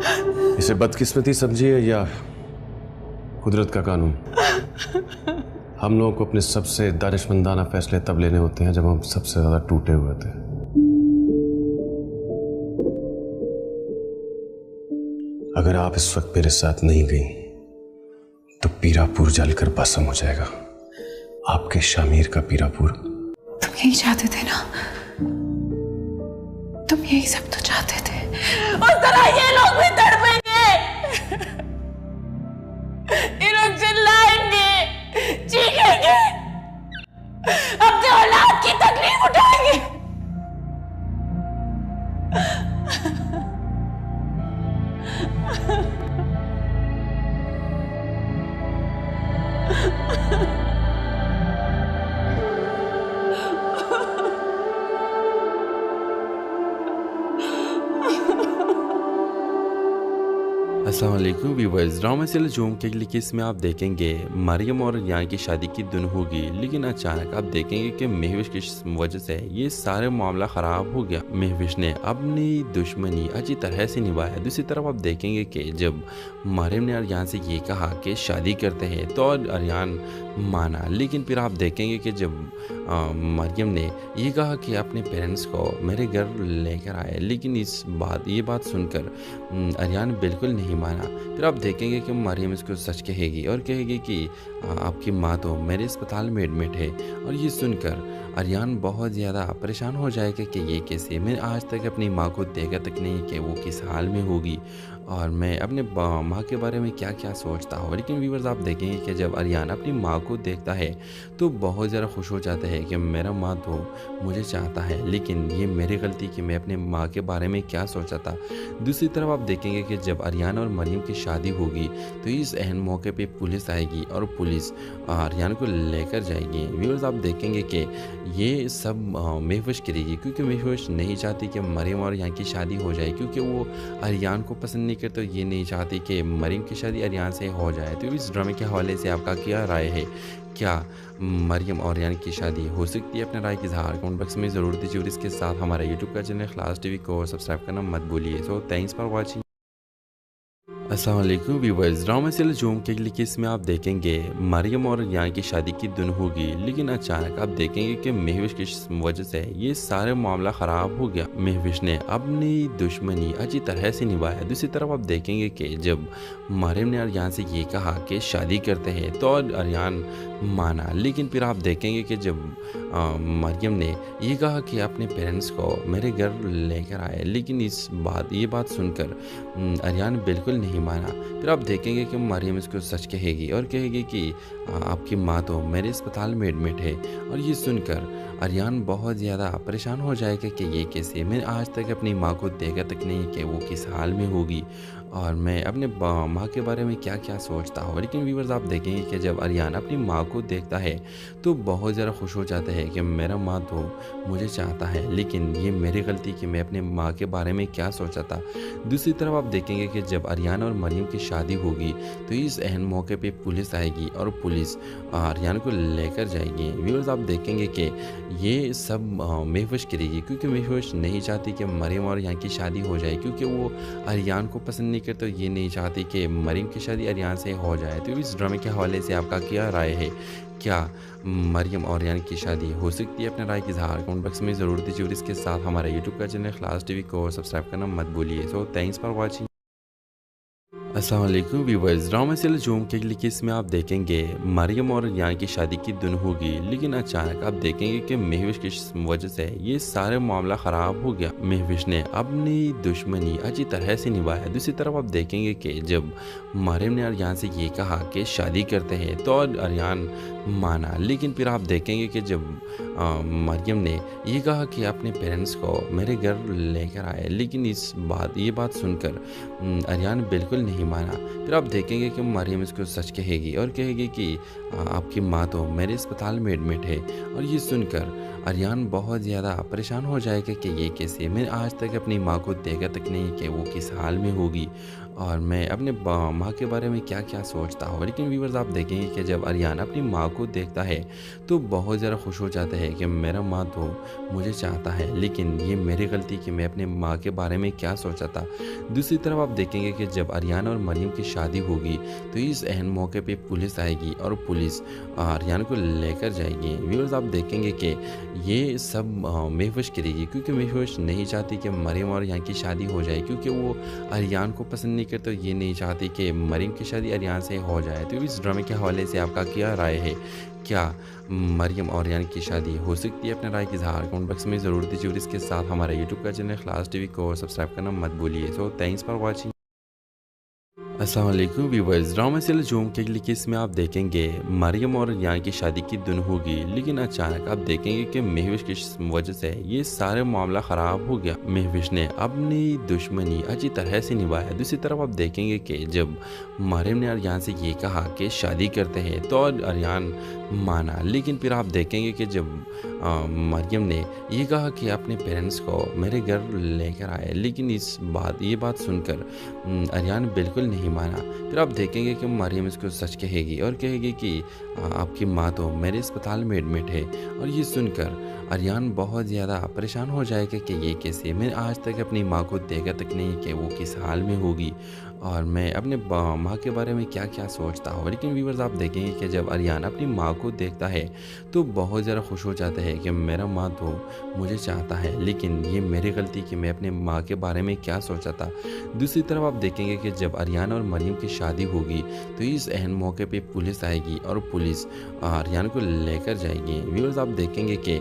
इसे बदकिस्मती समझिए या कुदरत का कानून। हम लोगों को अपने सबसे दानिशमंदाना फैसले तब लेने होते हैं जब हम सबसे ज्यादा टूटे हुए थे। अगर आप इस वक्त मेरे साथ नहीं गई तो पीरापुर जलकर भस्म हो जाएगा, आपके शामीर का पीरापुर। तुम यही चाहते थे ना, तुम यही सब तो चाहते थे। उस तरह ये लोग भी तड़पेंगे, ये लोग चिल्लाएंगे, चीखेंगे, अपने औलाद की तकलीफ उठाएंगे। अस्सलाम वालेकुम व्यूअर्स, ड्रामा सीरियल झूम के लिए इसमें आप देखेंगे मरियम और रियान की शादी की धुन होगी, लेकिन अचानक आप देखेंगे कि महविश की वजह से ये सारे मामला ख़राब हो गया। महविश ने अपनी दुश्मनी अच्छी तरह से निभाया। दूसरी तरफ आप देखेंगे कि जब मरियम ने रियान से ये कहा कि शादी करते हैं तो रियान माना, लेकिन फिर आप देखेंगे कि जब मरियम ने ये कहा कि अपने पेरेंट्स को मेरे घर लेकर आए, लेकिन ये बात सुनकर रियान बिल्कुल नहीं माना। फिर आप देखेंगे कि मरियम इसको सच कहेगी और कहेगी कि आपकी माँ तो मेरे अस्पताल में एडमिट है। और ये सुनकर रियान बहुत ज़्यादा परेशान हो जाएगा कि ये कैसे, मैंने आज तक अपनी माँ को देखा तक नहीं कि वो किस हाल में होगी और मैं अपने माँ के बारे में क्या क्या सोचता हूँ। लेकिन व्यूअर्स आप देखेंगे कि जब रियान अपनी माँ को देखता है तो बहुत ज़्यादा खुश हो जाता है कि मेरा माँ तो मुझे चाहता है, लेकिन ये मेरी गलती कि मैं अपने माँ के बारे में क्या सोचा था। दूसरी तरफ आप देखेंगे कि जब रियान और मरियम की शादी होगी तो इस अहम मौके पे पुलिस आएगी और पुलिस रियान को लेकर जाएगी। व्यूअर्स आप देखेंगे कि ये सब महविश करेगी, क्योंकि महविश नहीं चाहती कि मरियम और रियान की शादी हो जाए, क्योंकि वो रियान को पसंद नहीं करते। ये नहीं चाहती कि मरियम की शादी रियान से हो जाए। तो इस ड्रामे के हवाले से आपका क्या राय है? क्या मरियम और रियान की शादी हो सकती है? अपने राय की इज़हार कमेंट बॉक्स में ज़रूर दीजिए और इसके साथ हमारे यूट्यूब का चैनल इखलास टीवी को सब्सक्राइब करना मत भूलिए। So thanks for watching. अस्सलाम वालेकुम व्यूअर्स, ड्रामा सीरियल झूम के लिए इसमें आप देखेंगे मरियम और रियान की शादी की धुन होगी, लेकिन अचानक आप देखेंगे कि महविश की वजह से ये सारे मामला ख़राब हो गया। महविश ने अपनी दुश्मनी अच्छी तरह से निभाया। दूसरी तरफ आप देखेंगे कि जब मरियम ने रियान से ये कहा कि शादी करते हैं तो रियान माना, लेकिन फिर आप देखेंगे कि जब मरियम ने ये कहा कि अपने पेरेंट्स को मेरे घर लेकर आए, लेकिन ये बात सुनकर रियान बिल्कुल नहीं माना। फिर आप देखेंगे कि मरियम इसको सच कहेगी और कहेगी कि आपकी माँ तो मेरे अस्पताल में एडमिट है। और ये सुनकर रियान बहुत ज़्यादा परेशान हो जाएगा कि ये कैसे, मैंने आज तक अपनी माँ को देखा तक नहीं कि वो किस हाल में होगी और मैं अपने माँ के बारे में क्या क्या सोचता हूँ। लेकिन व्यूअर्स आप देखेंगे कि जब रियान अपनी माँ को देखता है तो बहुत ज़्यादा खुश हो जाता है कि मेरा माँ तो मुझे चाहता है, लेकिन ये मेरी गलती कि मैं अपने माँ के बारे में क्या सोचा था। दूसरी तरफ आप देखेंगे कि जब रियान और मरियम की शादी होगी तो इस अहम मौके पे पुलिस आएगी और पुलिस रियान को लेकर जाएगी। व्यूअर्स आप देखेंगे कि ये सब महविश करेगी, क्योंकि महविश नहीं चाहती कि मरियम और रियान की शादी हो जाए, क्योंकि वो रियान को पसंद नहीं करते। ये नहीं चाहती कि मरियम की शादी रियान से हो जाए। तो इस ड्रामे के हवाले से आपका क्या राय है? क्या मरियम और रियान की शादी हो सकती है? अपने राय की इज़हार कमेंट बॉक्स में ज़रूर दीजिए और इसके साथ हमारे यूट्यूब का चैनल इखलास टीवी को सब्सक्राइब करना मत भूलिए। So thanks for watching. अस्सलाम वालेकुम व्यूअर्स, ड्रामा सीरियल झूम के लिए इसमें आप देखेंगे मरियम और रियान की शादी की धुन होगी, लेकिन अचानक आप देखेंगे कि महविश की वजह से ये सारे मामला ख़राब हो गया। महविश ने अपनी दुश्मनी अच्छी तरह से निभाया। दूसरी तरफ आप देखेंगे कि जब मरियम ने रियान से ये कहा कि शादी करते हैं तो रियान माना, लेकिन फिर आप देखेंगे कि जब मरियम ने ये कहा कि अपने पेरेंट्स को मेरे घर लेकर आए, लेकिन ये बात सुनकर रियान बिल्कुल नहीं माना। फिर आप देखेंगे कि मरियम इसको सच कहेगी और कहेगी कि आपकी माँ तो मेरे अस्पताल में एडमिट है। और ये सुनकर अरियान बहुत ज़्यादा परेशान हो जाएगा कि ये कैसे, मैंने आज तक अपनी माँ को देखा तक नहीं कि वो किस हाल में होगी और मैं अपने माँ के बारे में क्या क्या सोचता हूँ। लेकिन व्यूअर्स आप देखेंगे कि जब अरियान अपनी माँ को देखता है तो बहुत ज़्यादा खुश हो जाता है कि मेरा माँ तो मुझे चाहता है, लेकिन ये मेरी गलती कि मैं अपने माँ के बारे में क्या सोचा था। दूसरी तरफ आप देखेंगे कि जब अरियान और मरियम की शादी होगी तो इस अहम मौके पे पुलिस आएगी और पुलिस अरियान को लेकर जाएगी। व्यूअर्स आप देखेंगे कि ये सब महफूज करेगी क्योंकि महफूज नहीं चाहती कि मरियम और यहाँ की शादी हो जाए, क्योंकि वो अरियान को पसंद नहीं करते, ये नहीं चाहती कि मरियम की शादी अरियान से हो जाए। तो इस ड्रामे के हवाले से आपका क्या राय है? क्या मरियम और अरियान की शादी हो सकती है? अपने राय की इज़हार कमेंट बॉक्स में ज़रूर दीजिए और इसके साथ हमारे यूट्यूब का चैनल खलास टीवी को सब्सक्राइब करना मत भूलिए। So thanks for watching. अस्सलाम वालेकुम व्यूअर्स, ड्रामा सीरियल झूम के केस में आप देखेंगे मरियम और अरियान की शादी की धुन होगी, लेकिन अचानक आप देखेंगे कि महविश की वजह से ये सारे मामला ख़राब हो गया। महविश ने अपनी दुश्मनी अच्छी तरह से निभाया। दूसरी तरफ आप देखेंगे कि जब मरियम ने अरियान से ये कहा कि शादी करते हैं तो अरियान माना, लेकिन फिर आप देखेंगे कि जब मरियम ने ये कहा कि अपने पेरेंट्स को मेरे घर लेकर आए, लेकिन ये बात सुनकर अरियान बिल्कुल नहीं माना। फिर आप देखेंगे कि मरियम इसको सच कहेगी और कहेगी कि आपकी माँ तो मेरे अस्पताल में एडमिट है, और ये सुनकर अरियान बहुत ज़्यादा परेशान हो जाएगा कि ये कैसे, मैंने आज तक अपनी माँ को देखा तक नहीं कि वो किस हाल में होगी और मैं अपने माँ के बारे में क्या क्या सोचता हूँ। लेकिन व्यूअर्स आप देखेंगे कि जब अरियान अपनी माँ को देखता है तो बहुत ज़्यादा खुश हो जाता है कि मेरा माँ तो मुझे चाहता है, लेकिन ये मेरी गलती कि मैं अपने माँ के बारे में क्या सोचा था। दूसरी तरफ आप देखेंगे कि जब अरियान और मरियम की शादी होगी तो इस अहम मौके पे पुलिस आएगी और पुलिस अरियान को लेकर जाएगी। व्यूअर्स आप देखेंगे कि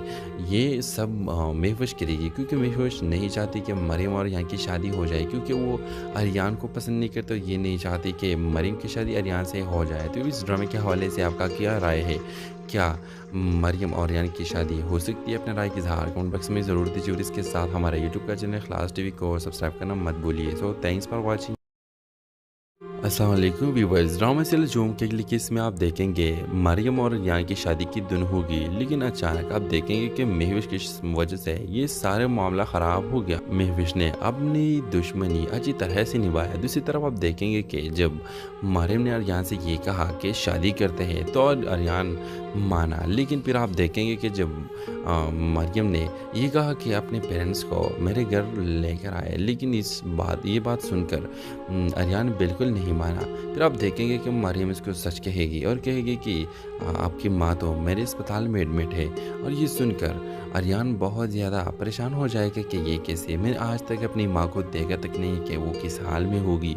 ये सब महफूज करेगी क्योंकि महफूज नहीं चाहती कि मरियम और यहाँ की शादी हो जाए, क्योंकि वो अरियान को पसंद नहीं करते, ये नहीं चाहती कि मरियम की शादी अरियान से हो जाए। तो इस ड्रामे के हवाले से आपका क्या राय है? क्या मरियम और अरियान की शादी हो सकती है? अपने राय की इज़हार कमेंट बॉक्स में ज़रूर दीजिए और इसके साथ हमारे यूट्यूब का चैनल खलास टीवी को सब्सक्राइब करना मत भूलिए। So thanks for watching. अस्सलाम वालेकुम व्यूअर्स, ड्रामा सीरियल झूम के केस में आप देखेंगे मरियम और अरियान की शादी की धुन होगी, लेकिन अचानक आप देखेंगे कि महविश की वजह से ये सारे मामला ख़राब हो गया। महविश ने अपनी दुश्मनी अच्छी तरह से निभाया। दूसरी तरफ आप देखेंगे कि जब मरियम ने अरियान से ये कहा कि शादी करते हैं तो अरियान माना, लेकिन फिर आप देखेंगे कि जब मरियम ने ये कहा कि अपने पेरेंट्स को मेरे घर लेकर आए, लेकिन ये बात सुनकर अरियान बिल्कुल नहीं माना। फिर आप देखेंगे कि मरियम इसको सच कहेगी और कहेगी कि आपकी माँ तो मेरे अस्पताल में एडमिट है, और ये सुनकर अरियान बहुत ज़्यादा परेशान हो जाएगा कि ये कैसे, मैंने आज तक अपनी माँ को देखा तक नहीं कि वो किस हाल में होगी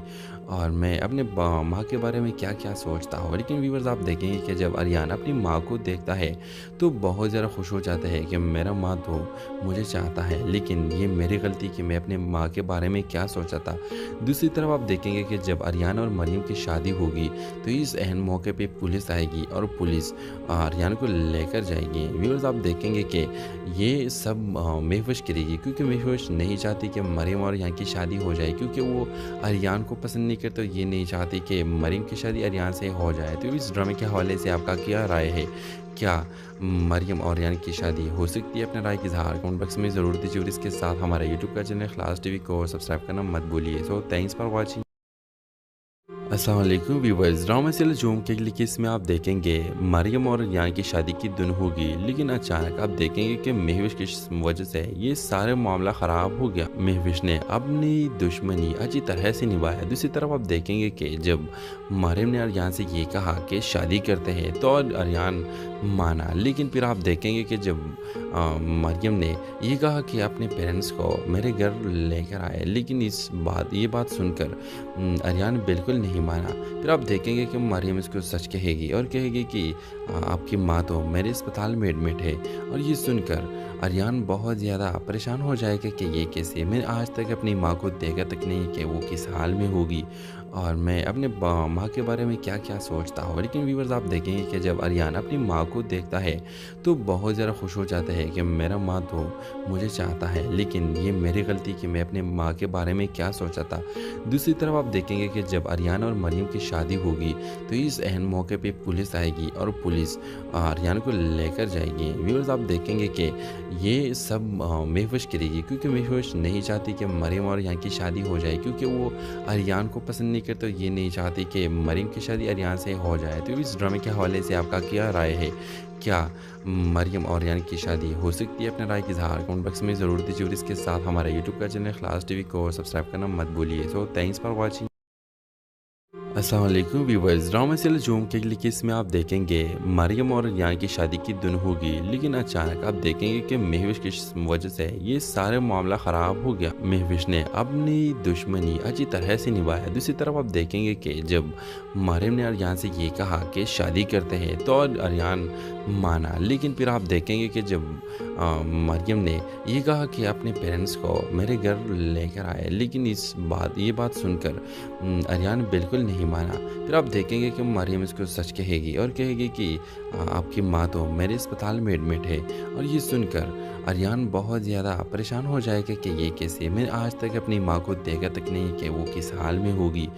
और मैं अपने माँ के बारे में क्या क्या सोचता हूँ। लेकिन व्यूअर्स आप देखेंगे कि जब अरियान अपनी माँ को देखता है तो बहुत ज़्यादा खुश हो जाता है कि मेरा माँ तो मुझे चाहता है, लेकिन ये मेरी गलती कि मैं अपने माँ के बारे में क्या सोचा था। दूसरी तरफ आप देखेंगे कि जब अरियान और मरियम की शादी होगी तो इस अहम मौके पे पुलिस आएगी और पुलिस अरियान को लेकर जाएगी। व्यूअर्स आप देखेंगे कि ये सब महफूज करेगी क्योंकि महफूज नहीं चाहती कि मरियम और यहाँ की शादी हो जाए, क्योंकि वो अरियान को पसंद नहीं करते, ये नहीं चाहती कि मरियम की शादी अरियान से हो जाए। तो इस ड्रामे के हवाले से आपका क्या राय है? क्या मरियम और अरियान की शादी हो सकती है? अपने राय की इज़हार कमेंट बॉक्स में ज़रूर दीजिए और इसके साथ हमारे यूट्यूब का चैनल खलास टीवी को सब्सक्राइब करना मत भूलिए। So thanks for watching. अस्सलाम वालेकुम व्यूअर्स, ड्रामा सीरियल झूम के केस में आप देखेंगे मरियम और अरियान की शादी की धुन होगी, लेकिन अचानक आप देखेंगे कि महविश की वजह से ये सारे मामला ख़राब हो गया। महविश ने अपनी दुश्मनी अच्छी तरह से निभाया। दूसरी तरफ आप देखेंगे कि जब मरियम ने अरियान से ये कहा कि शादी करते हैं तो अरियान माना, लेकिन फिर आप देखेंगे कि जब मरियम ने ये कहा कि अपने पेरेंट्स को मेरे घर लेकर आए, लेकिन ये बात सुनकर अरियान बिल्कुल नहीं माना। फिर आप देखेंगे कि मरियम इसको सच कहेगी और कहेगी कि आपकी माँ तो मेरे अस्पताल में एडमिट है, और ये सुनकर अरियान बहुत ज़्यादा परेशान हो जाएगा कि ये कैसे, मैंने आज तक अपनी माँ को देखा तक नहीं कि वो किस हाल में होगी और मैं अपने माँ के बारे में क्या क्या सोचता हूँ। लेकिन व्यूवर्स आप देखेंगे कि जब अरियान अपनी माँ को देखता है तो बहुत ज़्यादा खुश हो जाता है कि मेरा माँ तो मुझे चाहता है, लेकिन ये मेरी गलती कि मैं अपने माँ के बारे में क्या सोचा था। दूसरी तरफ आप देखेंगे कि जब अरियान और मरियम की शादी होगी तो इस अहम मौके पे पुलिस आएगी और पुलिस अरियान को लेकर जाएगी। व्यूवर्स आप देखेंगे कि ये सब महफूज करेगी, क्योंकि महफूज नहीं चाहती कि मरियम और यहाँ की शादी हो जाए, क्योंकि वो अरियान को पसंद नहीं करते। ये नहीं चाहती कि मरियम की शादी अरियान से हो जाए। तो इस ड्रामे के हवाले से आपका क्या राय है? क्या मरियम और अरियान की शादी हो सकती है? अपने राय की इज़हार कमेंट बॉक्स में ज़रूर दीजिए और इसके साथ हमारे यूट्यूब का चैनल इखलास टीवी को सब्सक्राइब करना मत भूलिए। So thanks for watching. अस्सलाम वालेकुम व्यूअर्स, ड्रामा सीरियल झूम के लिए इसमें आप देखेंगे मरियम और यहाँ की शादी की धुन होगी, लेकिन अचानक आप देखेंगे कि महविश की वजह से ये सारे मामला ख़राब हो गया। महविश ने अपनी दुश्मनी अच्छी तरह से निभाया। दूसरी तरफ आप देखेंगे कि जब मरियम ने अरियान से ये कहा कि शादी करते हैं तो अरियान माना, लेकिन फिर आप देखेंगे कि जब मरियम ने ये कहा कि अपने पेरेंट्स को मेरे घर लेकर आए, लेकिन ये बात सुनकर अरियान बिल्कुल नहीं माना। फिर आप देखेंगे कि मरियम इसको सच कहेगी और कहेगी कि आपकी माँ तो मेरे अस्पताल में एडमिट है। और ये सुनकर अरियान बहुत ज़्यादा परेशान हो जाएगा कि ये कैसे, मैंने आज तक अपनी माँ को देखा तक नहीं कि वो किस हाल में होगी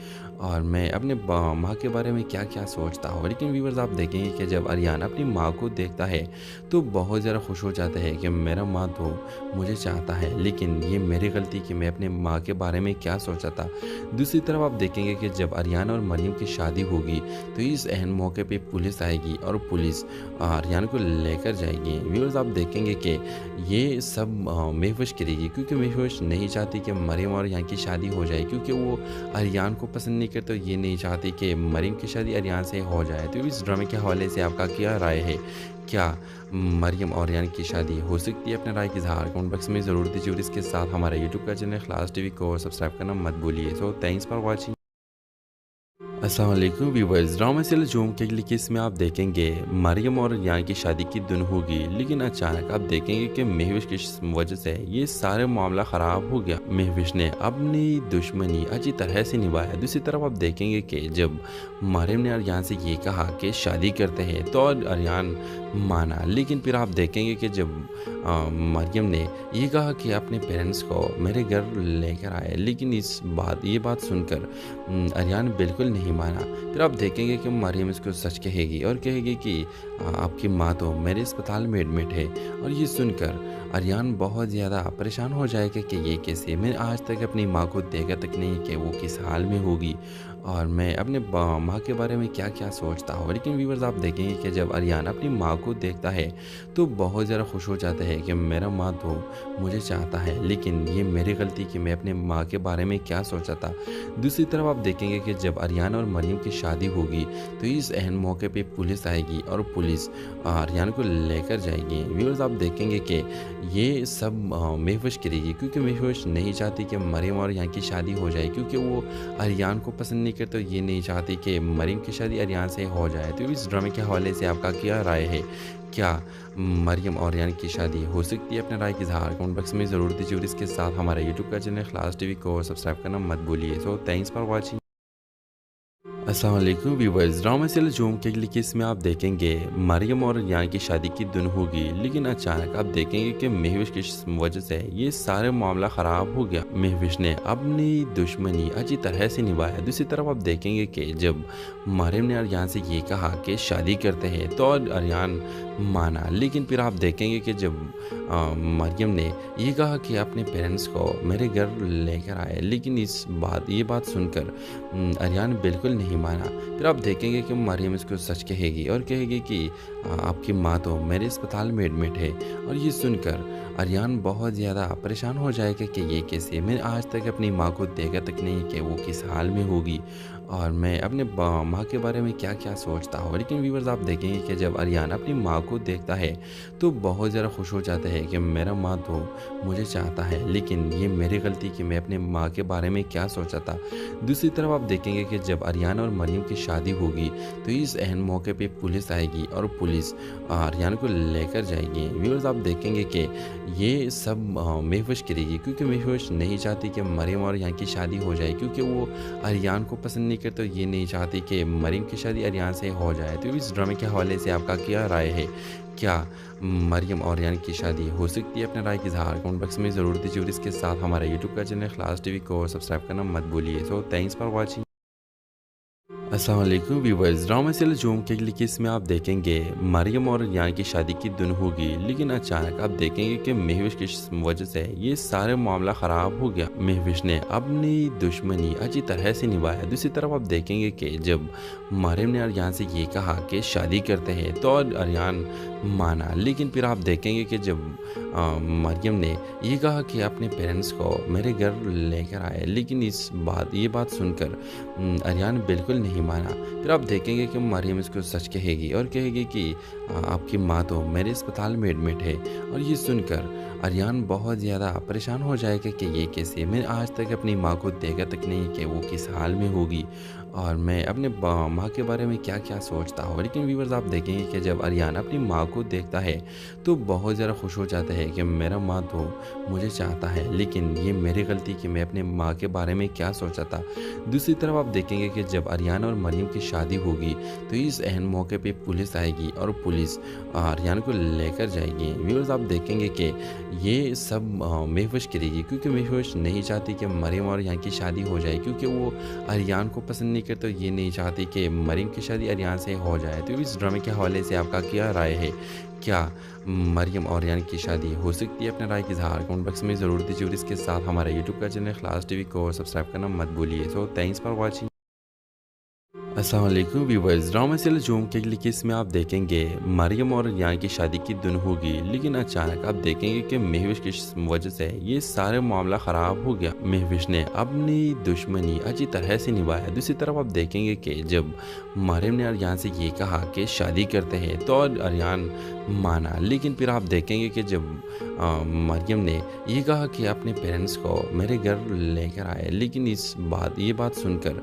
और मैं अपने माँ के बारे में क्या क्या सोचता हूँ। लेकिन व्यूवर्स आप देखेंगे कि जब अरियान अपनी माँ को देखता है तो बहुत ज़्यादा खुश हो जाता है कि मेरा माँ तो मुझे चाहता है, लेकिन ये मेरी गलती कि मैं अपने माँ के बारे में क्या सोचा था। दूसरी तरफ आप देखेंगे कि जब अरियान और मरियम की शादी होगी तो इस अहम मौके पे पुलिस आएगी और पुलिस अरियान को लेकर जाएगी। व्यूवर्स आप देखेंगे कि ये सब महफूज करेगी, क्योंकि महफूज नहीं चाहती कि मरियम और यहाँ की शादी हो जाए, क्योंकि वो अरियान को पसंद नहीं करते। ये नहीं चाहती कि मरियम की शादी अरियान से हो जाए। तो इस ड्रामे के हवाले से आपका क्या राय है? क्या मरियम और अरियान की शादी हो सकती है? अपने राय की इज़हार कमेंट बॉक्स में ज़रूर दीजिए और इसके साथ हमारे यूट्यूब का चैनल इखलास टीवी को सब्सक्राइब करना मत भूलिए। So thanks for watching. अस्सलाम वालेकुम व्यूअर्स, ड्रामा सीरियल झूम के लिए इसमें आप देखेंगे मरियम और यहाँ की शादी की धुन होगी, लेकिन अचानक आप देखेंगे कि महविश की वजह से ये सारे मामला ख़राब हो गया। महविश ने अपनी दुश्मनी अच्छी तरह से निभाया। दूसरी तरफ आप देखेंगे कि जब मरियम ने अरियान से ये कहा कि शादी करते हैं तो अरियान माना, लेकिन फिर आप देखेंगे कि जब मरियम ने ये कहा कि अपने पेरेंट्स को मेरे घर लेकर आए, लेकिन ये बात सुनकर अरियान बिल्कुल नहीं माना। फिर आप देखेंगे कि मरियम इसको सच कहेगी और कहेगी कि आपकी माँ तो मेरे अस्पताल में एडमिट है। और ये सुनकर अरियान बहुत ज़्यादा परेशान हो जाएगा कि ये कैसे, मैंने आज तक अपनी माँ को देखा तक नहीं कि वो किस हाल में होगी और मैं अपने माँ के बारे में क्या क्या सोचता हूँ। लेकिन व्यूवर्स आप देखेंगे कि जब अरियान अपनी माँ को देखता है तो बहुत ज़्यादा खुश हो जाता है कि मेरा माँ तो मुझे चाहता है, लेकिन ये मेरी गलती कि मैं अपने माँ के बारे में क्या सोचा था। दूसरी तरफ आप देखेंगे कि जब अरियान और मरियम की शादी होगी तो इस अहम मौके पे पुलिस आएगी और पुलिस अरियान को लेकर जाएगी। व्यूवर्स आप देखेंगे कि ये सब महफूज करेगी, क्योंकि महफूज नहीं चाहती कि मरियम और यहाँ की शादी हो जाए, क्योंकि वो अरियान को पसंद नहीं करते। ये नहीं चाहती कि मरियम की शादी अरियान से हो जाए। तो इस ड्रामे के हवाले से आपका क्या राय है? क्या मरियम और अरियान की शादी हो सकती है? अपने राय की इज़हार कमेंट बॉक्स में ज़रूर दीजिए और इसके साथ हमारे यूट्यूब का चैनल इखलास टीवी को सब्सक्राइब करना मत भूलिए। So thanks for watching. अस्सलाम वालेकुम व्यूअर्स, ड्रामा सीरियल झूम के लिए इसमें आप देखेंगे मरियम और यहाँ की शादी की धुन होगी, लेकिन अचानक आप देखेंगे कि महविश की वजह से ये सारे मामला ख़राब हो गया। महविश ने अपनी दुश्मनी अच्छी तरह से निभाया। दूसरी तरफ आप देखेंगे कि जब मरियम ने अरियान से ये कहा कि शादी करते हैं तो अरियान माना, लेकिन फिर आप देखेंगे कि जब मरियम ने ये कहा कि अपने पेरेंट्स को मेरे घर लेकर आए, लेकिन ये बात सुनकर अरियान बिल्कुल नहीं माना। फिर आप देखेंगे कि मरियम इसको सच कहेगी और कहेगी कि आपकी माँ तो मेरे अस्पताल में एडमिट है। और ये सुनकर अरियान बहुत ज़्यादा परेशान हो जाएगा कि ये कैसे, मैंने आज तक अपनी माँ को देखा तक नहीं कि वो किस हाल में होगी और मैं अपने माँ के बारे में क्या क्या सोचता हूँ। लेकिन व्यूवर्स आप देखेंगे कि जब अरियान अपनी माँ को देखता है तो बहुत ज़्यादा खुश हो जाता है कि मेरा माँ तो मुझे चाहता है, लेकिन ये मेरी गलती कि मैं अपने माँ के बारे में क्या सोचा था। दूसरी तरफ आप देखेंगे कि जब अरियान और मरियम की शादी होगी तो इस अहम मौके पे पुलिस आएगी और पुलिस अरियान को लेकर जाएगी। व्यूवर्स आप देखेंगे कि ये सब महफूज करेगी क्योंकि महफूज नहीं चाहती कि मरियम और यहाँ की शादी हो जाए, क्योंकि वो अरियान को पसंद नहीं करते, तो ये नहीं चाहती कि मरियम की शादी अरियान से हो जाए। तो इस ड्रामे के हवाले से आपका क्या राय है? क्या मरियम और अरियान की शादी हो सकती है? अपने राय की इज़हार कमेंट बॉक्स में ज़रूर दीजिए और इसके साथ हमारे यूट्यूब का चैनल खलास टीवी को सब्सक्राइब करना मत भूलिए। So thanks for watching. अस्सलाम वालेकुम व्यूअर्स, ड्रामा सीरियल झूम के लिए इसमें आप देखेंगे मरियम और अरियान की शादी की धुन होगी, लेकिन अचानक आप देखेंगे कि महविश की वजह से ये सारे मामला ख़राब हो गया। महविश ने अपनी दुश्मनी अच्छी तरह से निभाया। दूसरी तरफ आप देखेंगे कि जब मरियम ने अरियान से ये कहा कि शादी करते हैं तो अरियान माना, लेकिन फिर आप देखेंगे कि जब मरियम ने ये कहा कि अपने पेरेंट्स को मेरे घर लेकर आए, लेकिन ये बात सुनकर अरियान बिल्कुल नहीं माना। फिर आप देखेंगे कि मरियम इसको सच कहेगी और कहेगी कि आपकी माँ तो मेरे अस्पताल में एडमिट है, और ये सुनकर अरियान बहुत ज़्यादा परेशान हो जाएगा कि ये कैसे, मैंने आज तक अपनी माँ को देखा तक नहीं कि वो किस हाल में होगी और मैं अपने माँ के बारे में क्या क्या सोचता हूँ। लेकिन व्यूवर्स आप देखेंगे कि जब अरियान अपनी माँ को देखता है तो बहुत ज़्यादा खुश हो जाता है कि मेरा माँ तो मुझे चाहता है, लेकिन ये मेरी गलती कि मैं अपने माँ के बारे में क्या सोचा था। दूसरी तरफ आप देखेंगे कि जब अरियान और मरियम की शादी होगी तो इस अहम मौके पे पुलिस आएगी और पुलिस अरियान को लेकर जाएगी। व्यूवर्स आप देखेंगे कि ये सब महफूज करेगी क्योंकि महफूज नहीं चाहती कि मरियम और यहाँ की शादी हो जाए, क्योंकि वो अरियान को पसंद नहीं करते, ये नहीं चाहती कि मरियम की शादी अरियान से हो जाए। तो इस ड्रामे के हवाले से आपका क्या राय है? क्या मरियम और अरियान की शादी हो सकती है? अपने राय की इज़हार कमेंट बॉक्स में ज़रूर दीजिए और इसके साथ हमारे यूट्यूब का चैनल खलास टीवी को सब्सक्राइब करना मत भूलिए। So thanks for watching. अस्सलाम वालेकुम व्यूअर्स, ड्रामा सीरियल झूम के लिए इसमें आप देखेंगे मरियम और अरियान की शादी की धुन होगी, लेकिन अचानक आप देखेंगे कि महविश की वजह से ये सारे मामला ख़राब हो गया। महविश ने अपनी दुश्मनी अच्छी तरह से निभाया। दूसरी तरफ आप देखेंगे कि जब मरियम ने अरियान से ये कहा कि शादी करते हैं तो अरियान माना, लेकिन फिर आप देखेंगे कि जब मरियम ने ये कहा कि अपने पेरेंट्स को मेरे घर लेकर आए, लेकिन ये बात सुनकर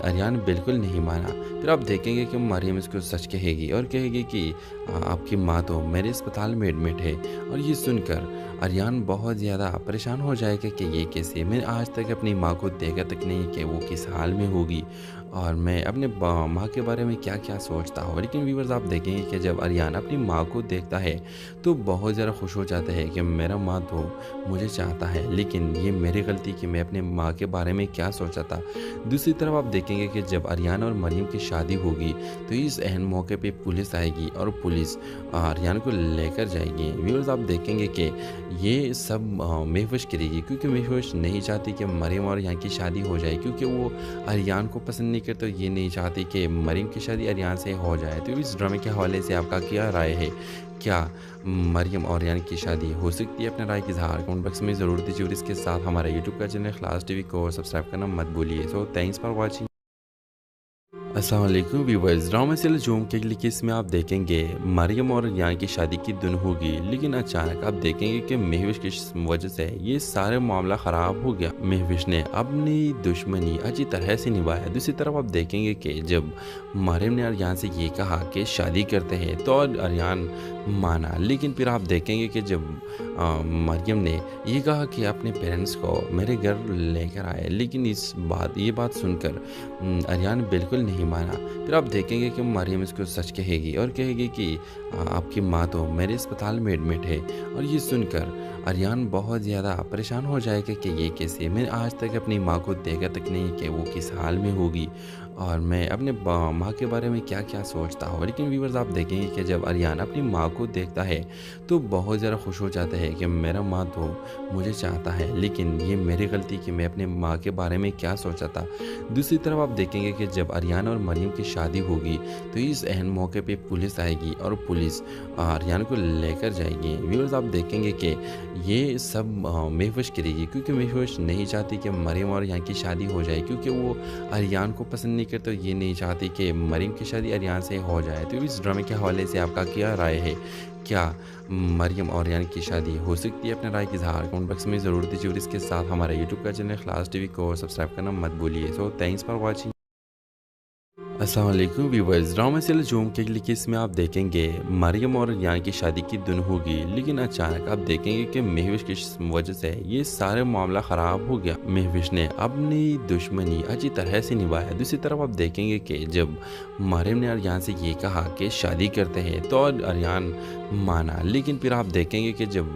अरियान बिल्कुल नहीं माना। फिर आप देखेंगे कि मरियम इसको सच कहेगी और कहेगी कि आपकी माँ तो मेरे अस्पताल में एडमिट है, और ये सुनकर अरियान बहुत ज़्यादा परेशान हो जाएगा कि ये कैसे, मैंने आज तक अपनी माँ को देखा तक नहीं कि वो किस हाल में होगी और मैं अपने माँ के बारे में क्या क्या सोचता हूँ। लेकिन व्यूवर्स आप देखेंगे कि जब अरियान अपनी माँ को देखता है तो बहुत ज़्यादा खुश हो जाता है कि मेरा माँ तो मुझे चाहता है, लेकिन ये मेरी गलती कि मैं अपने माँ के बारे में क्या सोचा था। दूसरी तरफ आप देखेंगे कि जब अरियान और मरियम की शादी होगी तो इस अहम मौके पे पुलिस आएगी और पुलिस अरियान को लेकर जाएगी। व्यूवर्स आप देखेंगे कि ये सब महफूज करेगी क्योंकि महफूज नहीं चाहती कि मरियम और यहाँ की शादी हो जाए, क्योंकि वो अरियान को पसंद नहीं करते, ये नहीं चाहती कि मरियम की शादी अरियान से हो जाए। तो इस ड्रामे के हवाले से आपका क्या राय है? क्या मरियम और अरियान की शादी हो सकती है? अपने राय की इज़हार कमेंट बॉक्स में ज़रूर दीजिए और इसके साथ हमारे यूट्यूब का चैनल खलास टीवी को सब्सक्राइब करना मत भूलिए। So thanks for watching. अस्सलाम वालेकुम व्यूअर्स, ड्रामा सीरियल झूम के लिए इसमें आप देखेंगे मरियम और अरियान की शादी की धुन होगी, लेकिन अचानक आप देखेंगे कि महविश की वजह से ये सारे मामला ख़राब हो गया। महविश ने अपनी दुश्मनी अच्छी तरह से निभाया। दूसरी तरफ आप देखेंगे कि जब मरियम ने अरियान से ये कहा कि शादी करते हैं तो अरियान माना, लेकिन फिर आप देखेंगे कि जब मरियम ने ये कहा कि अपने पेरेंट्स को मेरे घर लेकर आए, लेकिन ये बात सुनकर अरियान बिल्कुल नहीं माना। फिर आप देखेंगे कि मरियम इसको सच कहेगी और कहेगी कि आपकी माँ तो मेरे अस्पताल में एडमिट है, और ये सुनकर अरियान बहुत ज़्यादा परेशान हो जाएगा कि ये कैसे, मैं आज तक अपनी माँ को देखा तक नहीं कि वो किस हाल में होगी और मैं अपने माँ के बारे में क्या क्या सोचता हूँ। लेकिन व्यूअर्स आप देखेंगे कि जब अरियान अपनी माँ को देखता है तो बहुत ज़्यादा खुश हो जाता है कि मेरा माँ तो मुझे चाहता है, लेकिन ये मेरी गलती कि मैं अपने माँ के बारे में क्या सोचा था। दूसरी तरफ आप देखेंगे कि जब अरियान और मरियम की शादी होगी तो इस अहम मौके पे पुलिस आएगी और पुलिस अरियान को लेकर जाएगी। व्यूअर्स आप देखेंगे कि ये सब महफूज करेगी क्योंकि महफूज नहीं चाहती कि मरियम और यहाँ की शादी हो जाए, क्योंकि वो अरियान को पसंद नहीं करते, ये नहीं चाहती कि मरियम की शादी अरियान से हो जाए। तो इस ड्रामे के हवाले से आपका क्या राय है? क्या मरियम और अरियान की शादी हो सकती है? अपने राय की इज़हार कमेंट बॉक्स में ज़रूर दीजिए और इसके साथ हमारे यूट्यूब का चैनल इखलास टीवी को सब्सक्राइब करना मत भूलिए। So thanks for watching. अस्सलाम वालेकुम व्यूअर्स, ड्रामा सीरियल झूम के लिए इसमें आप देखेंगे मरियम और अरियान की शादी की धुन होगी, लेकिन अचानक आप देखेंगे कि महविश की वजह से ये सारे मामला ख़राब हो गया। महविश ने अपनी दुश्मनी अच्छी तरह से निभाया। दूसरी तरफ आप देखेंगे कि जब मरियम ने अरियान से ये कहा कि शादी करते हैं तो अरियान माना, लेकिन फिर आप देखेंगे कि जब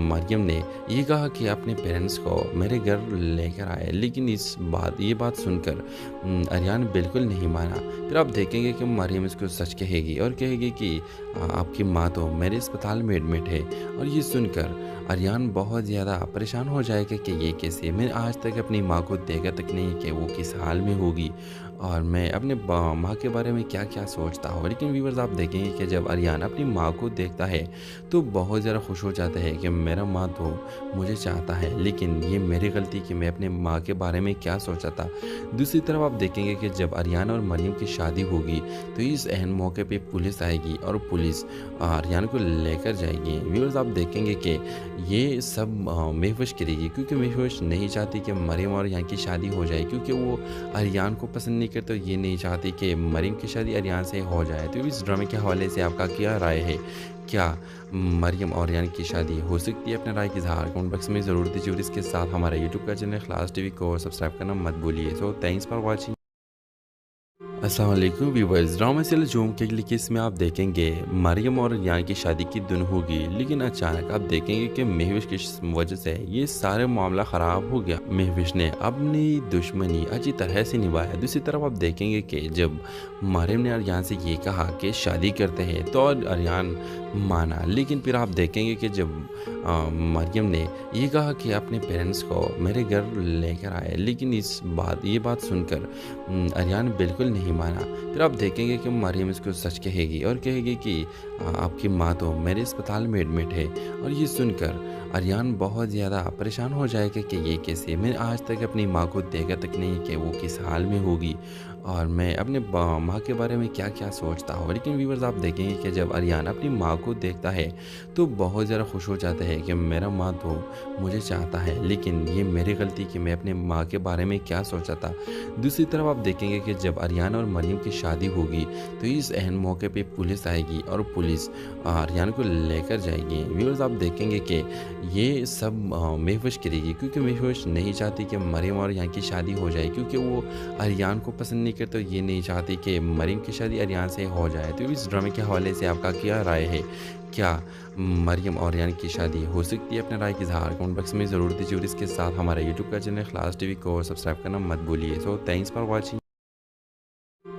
मरियम ने ये कहा कि अपने पेरेंट्स को मेरे घर लेकर आए, लेकिन ये बात सुनकर अरियान बिल्कुल नहीं माना। फिर आप देखेंगे कि मरियम इसको सच कहेगी और कहेगी कि आपकी माँ तो मेरे अस्पताल में एडमिट है, और ये सुनकर अरियान बहुत ज़्यादा परेशान हो जाएगा कि ये कैसे, मैं आज तक अपनी माँ को देखा तक नहीं कि वो किस हाल में होगी और मैं अपने माँ के बारे में क्या क्या सोचता हूँ। लेकिन व्यूअर्स आप देखेंगे कि जब अरियान अपनी माँ को देखता है तो बहुत ज़्यादा खुश हो जाता है कि मेरा माँ तो मुझे चाहता है, लेकिन ये मेरी गलती कि मैं अपने माँ के बारे में क्या सोचा था। दूसरी तरफ आप देखेंगे कि जब अरियान और मरियम की शादी होगी तो इस अहम मौके पे पुलिस आएगी और पुलिस अरियान को लेकर जाएगी। व्यूअर्स आप देखेंगे कि ये सब महफूज करेगी क्योंकि महफूज नहीं चाहती कि मरियम और यहाँ की शादी हो जाए, क्योंकि वो अरियान को पसंद नहीं करते, ये नहीं चाहती कि मरियम की शादी अरियान से हो जाए। तो इस ड्रामे के हवाले से आपका क्या राय है? क्या मरियम और अरियान की शादी हो सकती है? अपने राय की इज़हार कमेंट बॉक्स में ज़रूर दीजिए और इसके साथ हमारे यूट्यूब का चैनल इखलास टीवी को सब्सक्राइब करना मत भूलिए। So thanks for watching. अस्सलाम वालेकुम व्यूअर्स, ड्रामा सीरियल झूम के लिए इसमें आप देखेंगे मरियम और अरियान की शादी की धुन होगी, लेकिन अचानक आप देखेंगे कि महविश की वजह से ये सारे मामला ख़राब हो गया। महविश ने अपनी दुश्मनी अच्छी तरह से निभाया। दूसरी तरफ आप देखेंगे कि जब मरियम ने अरियान से ये कहा कि शादी करते हैं तो अरियान माना, लेकिन फिर आप देखेंगे कि जब मरियम ने ये कहा कि अपने पेरेंट्स को मेरे घर लेकर आए, लेकिन ये बात सुनकर अरियान बिल्कुल नहीं माना। फिर आप देखेंगे कि मरियम इसको सच कहेगी और कहेगी कि आपकी माँ तो मेरे अस्पताल में एडमिट है, और ये सुनकर अरियान बहुत ज़्यादा परेशान हो जाएगा कि ये कैसे, मैं आज तक अपनी माँ को देखा तक नहीं कि वो किस हाल में होगी और मैं अपने माँ के बारे में क्या क्या सोचता हूँ। लेकिन व्यूअर्स आप देखेंगे कि जब अरियान अपनी माँ को देखता है तो बहुत ज़्यादा खुश हो जाता है कि मेरा माँ तो मुझे चाहता है, लेकिन ये मेरी गलती कि मैं अपने माँ के बारे में क्या सोचा था। दूसरी तरफ आप देखेंगे कि जब अरियान और मरियम की शादी होगी तो इस अहम मौके पे पुलिस आएगी और पुलिस अरियान को लेकर जाएगी। व्यूअर्स आप देखेंगे कि ये सब महफूज करेगी क्योंकि महफूज नहीं चाहती कि मरियम और यहाँ की शादी हो जाए, क्योंकि वो अरियान को पसंद नहीं करते, ये नहीं चाहती कि मरियम की शादी अरियान से हो जाए। तो इस ड्रामे के हवाले से आपका क्या राय है? क्या मरियम और अरियान की शादी हो सकती है? अपने राय की इज़हार कमेंट बॉक्स में ज़रूर दीजिए और इसके साथ हमारे यूट्यूब का चैनल इखलास टीवी को सब्सक्राइब करना मत भूलिए। So thanks for watching.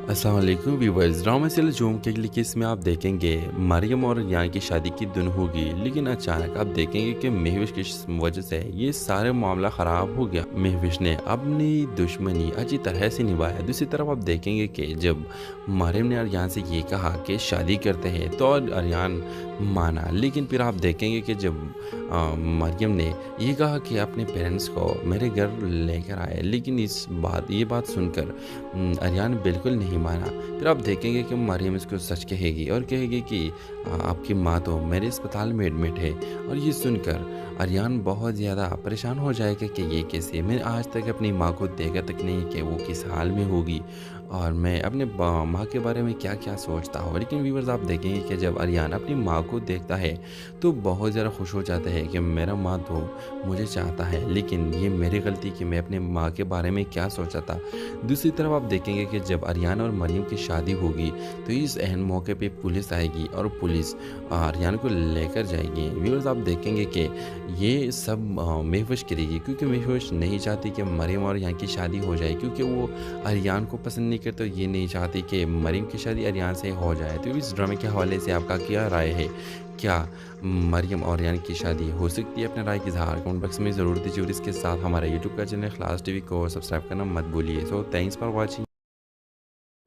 अस्सलाम वालेकुम व्यूअर्स, ड्रामा सीरियल झूम के लिए इसमें आप देखेंगे मरियम और अरियान की शादी की धुन होगी, लेकिन अचानक आप देखेंगे कि महविश की वजह से ये सारे मामला ख़राब हो गया। महविश ने अपनी दुश्मनी अच्छी तरह से निभाया। दूसरी तरफ आप देखेंगे कि जब मरियम ने अरियान से ये कहा कि शादी करते हैं तो अरियान माना, लेकिन फिर आप देखेंगे कि जब मरियम ने ये कहा कि अपने पेरेंट्स को मेरे घर लेकर आए, लेकिन ये बात सुनकर अरियान बिल्कुल नहीं माना। फिर आप देखेंगे कि मरियम इसको सच कहेगी और कहेगी कि आपकी माँ तो मेरे अस्पताल में एडमिट है, और ये सुनकर अरियान बहुत ज़्यादा परेशान हो जाएगा कि ये कैसे, मैं आज तक अपनी माँ को देखा तक नहीं कि वो किस हाल में होगी और मैं अपने माँ के बारे में क्या क्या सोचता हूँ। लेकिन व्यूवर्स आप देखेंगे कि जब अरियान अपनी माँ को देखता है तो बहुत ज़्यादा खुश हो जाता है कि मेरा माँ तो मुझे चाहता है, लेकिन ये मेरी गलती कि मैं अपने माँ के बारे में क्या सोचा था। दूसरी तरफ आप देखेंगे कि जब अरियान और मरियम की शादी होगी तो इस अहम मौके पे पुलिस आएगी और पुलिस अरियान को लेकर जाएगी। व्यूवर्स आप देखेंगे कि ये सब महफूज करेगी क्योंकि महफूज नहीं चाहती कि मरियम और यहाँ की शादी हो जाए, क्योंकि वो अरियान को पसंद नहीं करते, तो ये नहीं चाहती कि मरियम की शादी अरियान से हो जाए। तो इस ड्रामे के हवाले से आपका क्या राय है? क्या मरियम और अरियान की शादी हो सकती है? अपने राय की इज़हार कमेंट बॉक्स में ज़रूर दीजिए और इसके साथ हमारा यूट्यूब का चैनल खलास टीवी को सब्सक्राइब करना मत भूलिए। So thanks for watching.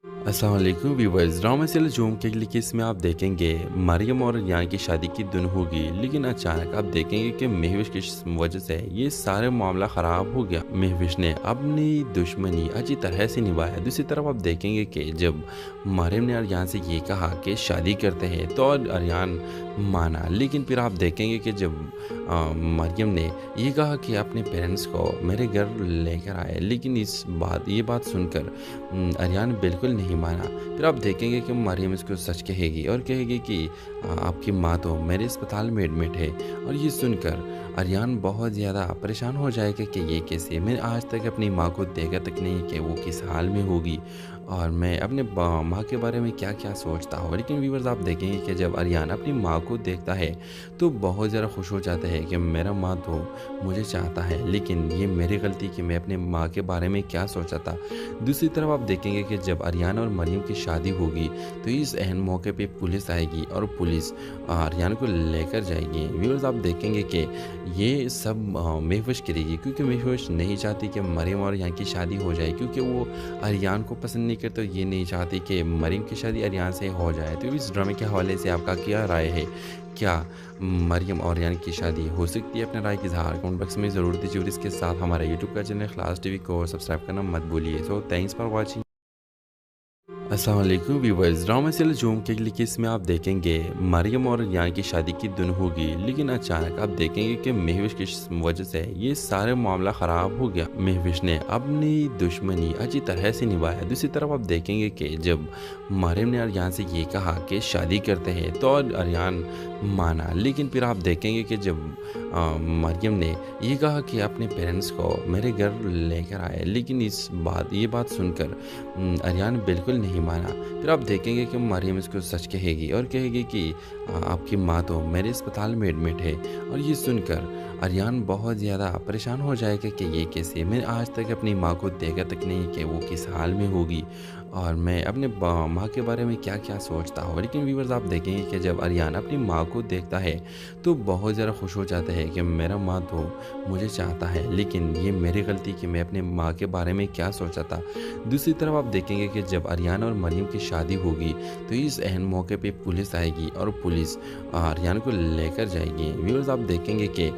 अस्सलाम वालेकुम व्यूअर्स, ड्रामा सीरियल झूम के लिए इसमें आप देखेंगे मरियम और यहाँ की शादी की धुन होगी, लेकिन अचानक आप देखेंगे कि महविश की वजह से ये सारे मामला ख़राब हो गया। महविश ने अपनी दुश्मनी अच्छी तरह से निभाया। दूसरी तरफ आप देखेंगे कि जब मरियम ने अरियान से ये कहा कि शादी करते हैं तो अरियान माना, लेकिन फिर आप देखेंगे कि जब मरियम ने ये कहा कि अपने पेरेंट्स को मेरे घर लेकर आए, लेकिन ये बात सुनकर अरियान बिल्कुल नहीं माना। फिर आप देखेंगे कि मरियम इसको सच कहेगी और कहेगी कि आपकी माँ तो मेरे अस्पताल में एडमिट है, और ये सुनकर अरियान बहुत ज़्यादा परेशान हो जाएगा कि ये कैसे, मैं आज तक अपनी माँ को देखा तक नहीं कि वो किस हाल में होगी और मैं अपने माँ के बारे में क्या क्या सोचता हूँ। लेकिन व्यूवर्स आप देखेंगे कि जब अरियान अपनी माँ को देखता है तो बहुत ज़्यादा खुश हो जाता है कि मेरा माँ तो मुझे चाहता है, लेकिन ये मेरी गलती कि मैं अपने माँ के बारे में क्या सोचा था। दूसरी तरफ आप देखेंगे कि जब अरियान और मरियम की शादी होगी तो इस अहम मौके पे पुलिस आएगी और पुलिस अरियान को लेकर जाएगी। व्यूवर्स आप देखेंगे कि ये सब महफूज करेगी क्योंकि महफूज नहीं चाहती कि मरियम और यहाँ की शादी हो जाए, क्योंकि वो अरियान को पसंद नहीं करते, तो ये नहीं चाहती कि मरियम की शादी अरियान से हो जाए। तो इस ड्रामे के हवाले से आपका क्या राय है? क्या मरियम और अरियान की शादी हो सकती है? अपने राय की इज़हार कमेंट बॉक्स में ज़रूर दीजिए और इसके साथ हमारा यूट्यूब का चैनल खलास टीवी को सब्सक्राइब करना मत भूलिए। So thanks for watching. अस्सलाम वालेकुम व्यूअर्स, ड्रामा सीरियल झूम के लिए इसमें आप देखेंगे मरियम और यहाँ की शादी की धुन होगी, लेकिन अचानक आप देखेंगे कि महविश की वजह से ये सारे मामला ख़राब हो गया। महविश ने अपनी दुश्मनी अच्छी तरह से निभाया। दूसरी तरफ आप देखेंगे कि जब मरियम ने अरियान से ये कहा कि शादी करते हैं तो अरियान माना, लेकिन फिर आप देखेंगे कि जब मरियम ने ये कहा कि अपने पेरेंट्स को मेरे घर लेकर आए, लेकिन ये बात सुनकर अरियान बिल्कुल नहीं माना। फिर आप देखेंगे कि मरियम इसको सच कहेगी और कहेगी कि आपकी माँ तो मेरे अस्पताल में एडमिट है, और ये सुनकर अरियान बहुत ज़्यादा परेशान हो जाएगा कि ये कैसे, मैं आज तक अपनी माँ को देखा तक नहीं कि वो किस हाल में होगी और मैं अपने माँ के बारे में क्या क्या सोचता हूँ। लेकिन व्यूवर्स आप देखेंगे कि जब अरियान अपनी माँ को देखता है तो बहुत ज़्यादा खुश हो जाता है कि मेरा माँ तो मुझे चाहता है, लेकिन ये मेरी गलती कि मैं अपने माँ के बारे में क्या सोचा था। दूसरी तरफ आप देखेंगे कि जब अरियान और मरियम की शादी होगी तो इस अहम मौके पे पुलिस आएगी और पुलिस अरियान को लेकर जाएगी। व्यूवर्स आप देखेंगे कि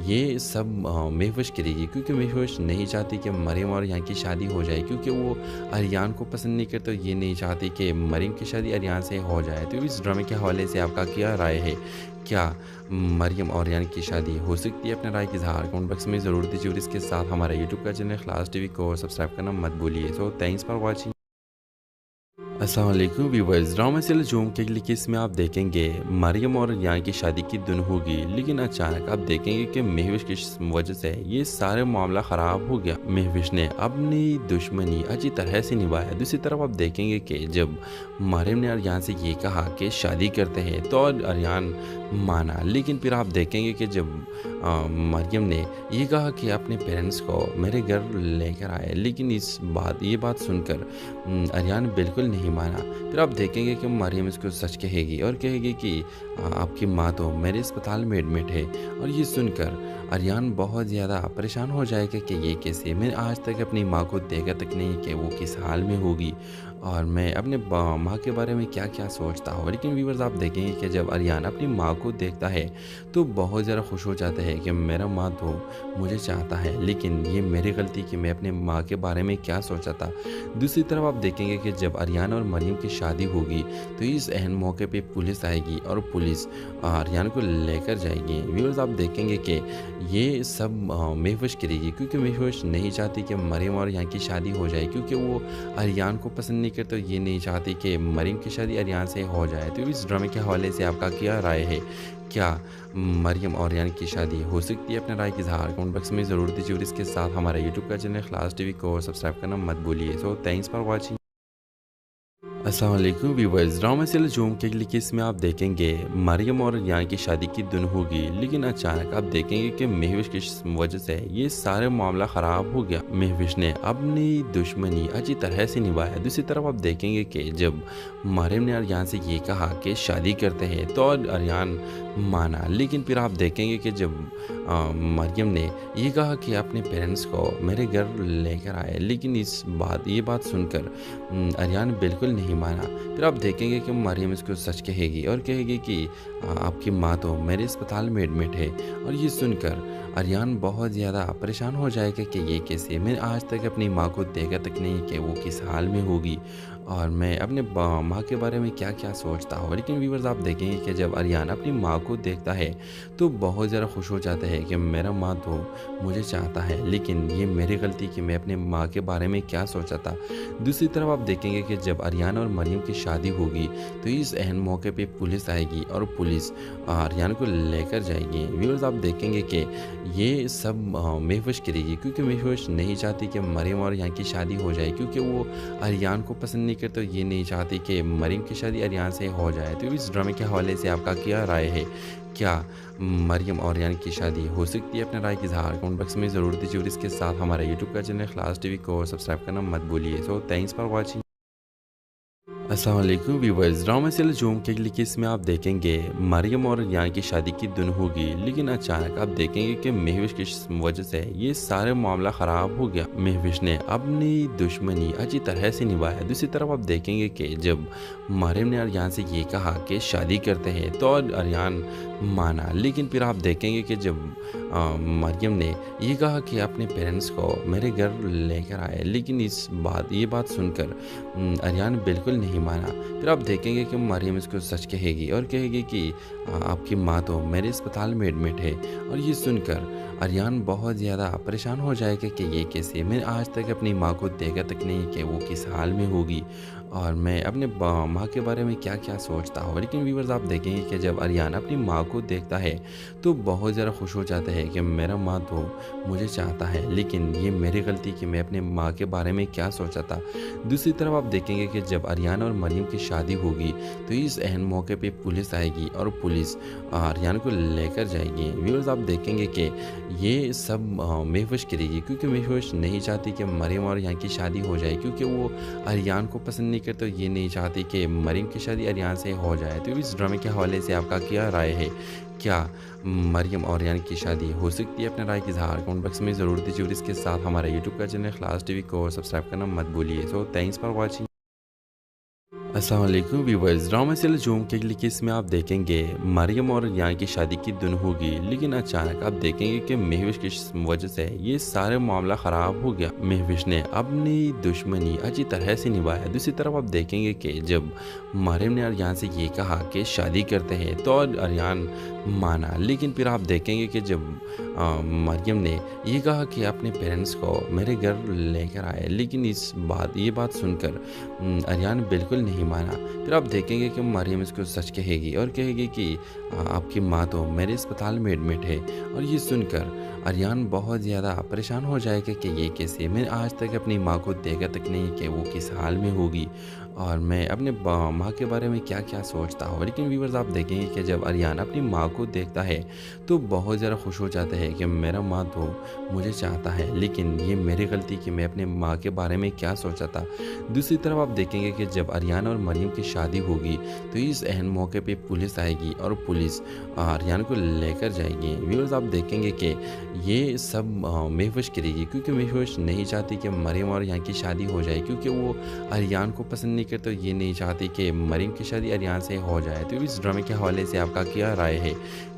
ये सब महफूज करेगी क्योंकि महफूज नहीं चाहती कि मरियम और यहाँ की शादी हो जाए, क्योंकि वो अरियान को पसंद नहीं करते, तो ये नहीं चाहती कि मरियम की शादी अरियान से हो जाए। तो इस ड्रामे के हवाले से आपका क्या राय है? क्या मरियम और अरियान की शादी हो सकती है? अपने राय की इज़हार कमेंट बॉक्स में ज़रूर दीजिए और इसके साथ हमारा यूट्यूब का चैनल खलास टीवी को सब्सक्राइब करना मत भूलिए। So thanks for watching. अस्सलाम वालेकुम व्यूअर्स, ड्रामा सीरियल झूम के लिए इसमें आप देखेंगे मरियम और यहाँ की शादी की धुन होगी, लेकिन अचानक आप देखेंगे कि महविश की वजह से ये सारे मामला ख़राब हो गया। महविश ने अपनी दुश्मनी अच्छी तरह से निभाया। दूसरी तरफ आप देखेंगे कि जब मरियम ने अरियान से ये कहा कि शादी करते हैं तो अरियान माना, लेकिन फिर आप देखेंगे कि जब मरियम ने ये कहा कि अपने पेरेंट्स को मेरे घर लेकर आए, लेकिन ये बात सुनकर अरियान बिल्कुल नहीं माना। फिर आप देखेंगे कि मरियम इसको सच कहेगी और कहेगी कि आपकी माँ तो मेरे अस्पताल में एडमिट है, और ये सुनकर अरियान बहुत ज़्यादा परेशान हो जाएगा कि ये कैसे, मैंने आज तक अपनी माँ को देखा तक नहीं कि वो किस हाल में होगी और मैं अपने माँ के बारे में क्या क्या सोचता हूँ। लेकिन व्यूअर्स आप देखेंगे कि जब अरियान अपनी माँ को देखता है तो बहुत ज़्यादा खुश हो जाता है कि मेरा माँ तो मुझे चाहता है, लेकिन ये मेरी गलती कि मैं अपने माँ के बारे में क्या सोचा था। दूसरी तरफ आप देखेंगे कि जब अरियान और मरियम की शादी होगी तो इस अहम मौके पे पुलिस आएगी और पुलिस अरियान को लेकर जाएगी। व्यूअर्स आप देखेंगे कि ये सब महफूज करेगी क्योंकि महफूज नहीं चाहती कि मरियम और यहाँ की शादी हो जाए, क्योंकि वो अरियान को पसंद नहीं करते, ये नहीं चाहती कि मरियम की शादी अरियान से हो जाए। तो इस ड्रामे के हवाले से आपका क्या राय है? क्या मरियम और अरियान की शादी हो सकती है? अपने राय की इज़हार कमेंट बॉक्स में ज़रूर दीजिए और इसके साथ हमारे यूट्यूब का चैनल खलास टीवी को सब्सक्राइब करना मत भूलिए। So thanks for watching. अस्सलाम वालेकुम व्यूअर्स, ड्रामा सीरियल झूम के लिए इसमें आप देखेंगे मरियम और अरियान की शादी की धुन होगी, लेकिन अचानक आप देखेंगे कि महविश की वजह से ये सारे मामला ख़राब हो गया। महविश ने अपनी दुश्मनी अच्छी तरह से निभाया। दूसरी तरफ आप देखेंगे कि जब मरियम ने अरियान से ये कहा कि शादी करते हैं तो अरियान माना, लेकिन फिर आप देखेंगे कि जब मरियम ने ये कहा कि अपने पेरेंट्स को मेरे घर लेकर आए, लेकिन ये बात सुनकर अरियान बिल्कुल नहीं माना। फिर आप देखेंगे कि मरियम इसको सच कहेगी और कहेगी कि आपकी माँ तो मेरे अस्पताल में एडमिट है, और ये सुनकर अरियान बहुत ज़्यादा परेशान हो जाएगा कि ये कैसे, मैंने आज तक अपनी माँ को देखा तक नहीं कि वो किस हाल में होगी और मैं अपने माँ के बारे में क्या क्या सोचता हूँ। लेकिन व्यूअर्स आप देखेंगे कि जब अरियान अपनी माँ को देखता है तो बहुत ज़्यादा खुश हो जाता है कि मेरा माँ तो मुझे चाहता है, लेकिन ये मेरी गलती कि मैं अपने माँ के बारे में क्या सोचा था। दूसरी तरफ आप देखेंगे कि जब अरियान और मरियम की शादी होगी तो इस अहम मौके पे पुलिस आएगी और पुलिस अरियान को लेकर जाएगी। व्यूअर्स आप देखेंगे कि ये सब महफूज करेगी क्योंकि महफूज नहीं चाहती कि मरियम और यहाँ की शादी हो जाए, क्योंकि वो अरियान को पसंद नहीं करते, ये नहीं चाहती कि मरियम की शादी अरियान से हो जाए। तो इस ड्रामे के हवाले से आपका क्या राय है? क्या मरियम और अरियान की शादी हो सकती है? अपने राय की इज़हार कमेंट बॉक्स में ज़रूर दीजिए और इसके साथ हमारे यूट्यूब का चैनल खलास टीवी को सब्सक्राइब करना मत भूलिए। So thanks for watching. अस्सलाम वालेकुम व्यूअर्स, ड्रामा सीरियल झूम के लिए इसमें आप देखेंगे मरियम और अरियान की शादी की धुन होगी, लेकिन अचानक आप देखेंगे कि महविश की वजह से ये सारे मामला ख़राब हो गया। महविश ने अपनी दुश्मनी अच्छी तरह से निभाया। दूसरी तरफ आप देखेंगे कि जब मरियम ने अरियान से ये कहा कि शादी करते हैं तो अरियान माना, लेकिन फिर आप देखेंगे कि जब मरियम ने ये कहा कि अपने पेरेंट्स को मेरे घर लेकर आए, लेकिन ये बात सुनकर अरियान बिल्कुल नहीं माना। फिर आप देखेंगे कि मरियम इसको सच कहेगी और कहेगी कि आपकी माँ तो मेरे अस्पताल में एडमिट है, और ये सुनकर अरियान बहुत ज़्यादा परेशान हो जाएगा कि ये कैसे, मैंने आज तक अपनी माँ को देखा तक नहीं कि वो किस हाल में होगी और मैं अपने माँ के बारे में क्या क्या सोचता हूँ। लेकिन व्यूअर्स आप देखेंगे कि जब अरियान अपनी माँ को देखता है तो बहुत ज़्यादा खुश हो जाता है कि मेरा माँ तो मुझे चाहता है, लेकिन ये मेरी गलती कि मैं अपने माँ के बारे में क्या सोचा था। दूसरी तरफ आप देखेंगे कि जब अरियान और मरियम की शादी होगी तो इस अहम मौके पे पुलिस आएगी और पुलिस अरियान को लेकर जाएगी। व्यूअर्स आप देखेंगे कि ये सब महफूज करेगी क्योंकि महफूज नहीं चाहती कि मरियम और यहाँ की शादी हो जाए, क्योंकि वो अरियान को पसंद नहीं करते, ये नहीं चाहती कि मरियम की शादी अरियान से हो जाए। तो इस ड्रामे के हवाले से आपका क्या राय है? क्या मरियम और अरियान की शादी हो सकती है? अपने राय की इज़हार कमेंट बॉक्स में ज़रूर दीजिए और इसके साथ हमारे यूट्यूब का चैनल खलास टीवी को सब्सक्राइब करना मत भूलिए। So thanks for watching. अस्सलाम वालेकुम व्यूअर्स, ड्रामा सीरियल झूम के लिए इसमें आप देखेंगे मरियम और अरियान की शादी की धुन होगी, लेकिन अचानक आप देखेंगे कि महविश की वजह से ये सारे मामला ख़राब हो गया। महविश ने अपनी दुश्मनी अच्छी तरह से निभाया। दूसरी तरफ आप देखेंगे कि जब मरियम ने अरियान से ये कहा कि शादी करते हैं तो अरियान माना, लेकिन फिर आप देखेंगे कि जब मरियम ने ये कहा कि अपने पेरेंट्स को मेरे घर लेकर आए, लेकिन ये बात सुनकर अरियान बिल्कुल नहीं माना। फिर आप देखेंगे कि मरियम इसको सच कहेगी और कहेगी कि आपकी माँ तो मेरे अस्पताल में एडमिट है, और ये सुनकर अरियान बहुत ज़्यादा परेशान हो जाएगा कि ये कैसे, मैंने आज तक अपनी माँ को देखा तक नहीं कि वो किस हाल में होगी और मैं अपने माँ के बारे में क्या क्या सोचता हूँ। लेकिन व्यूवर्स आप देखेंगे कि जब अरियान अपनी माँ को देखता है तो बहुत ज़्यादा खुश हो जाता है कि मेरा माँ तो मुझे चाहता है, लेकिन ये मेरी गलती कि मैं अपने माँ के बारे में क्या सोचा था। दूसरी तरफ आप देखेंगे कि जब अरियान और मरियम की शादी होगी तो इस अहम मौके पे पुलिस आएगी और पुलिस अरियान को लेकर जाएगी। व्यूअर्स आप देखेंगे कि ये सब महफूज करेगी क्योंकि महफूज नहीं चाहती कि मरियम और यहाँ की शादी हो जाए, क्योंकि वो अरियान को पसंद नहीं करते, ये नहीं चाहती कि मरियम की शादी अरियान से हो जाए। तो इस ड्रामे के हवाले से आपका क्या राय है?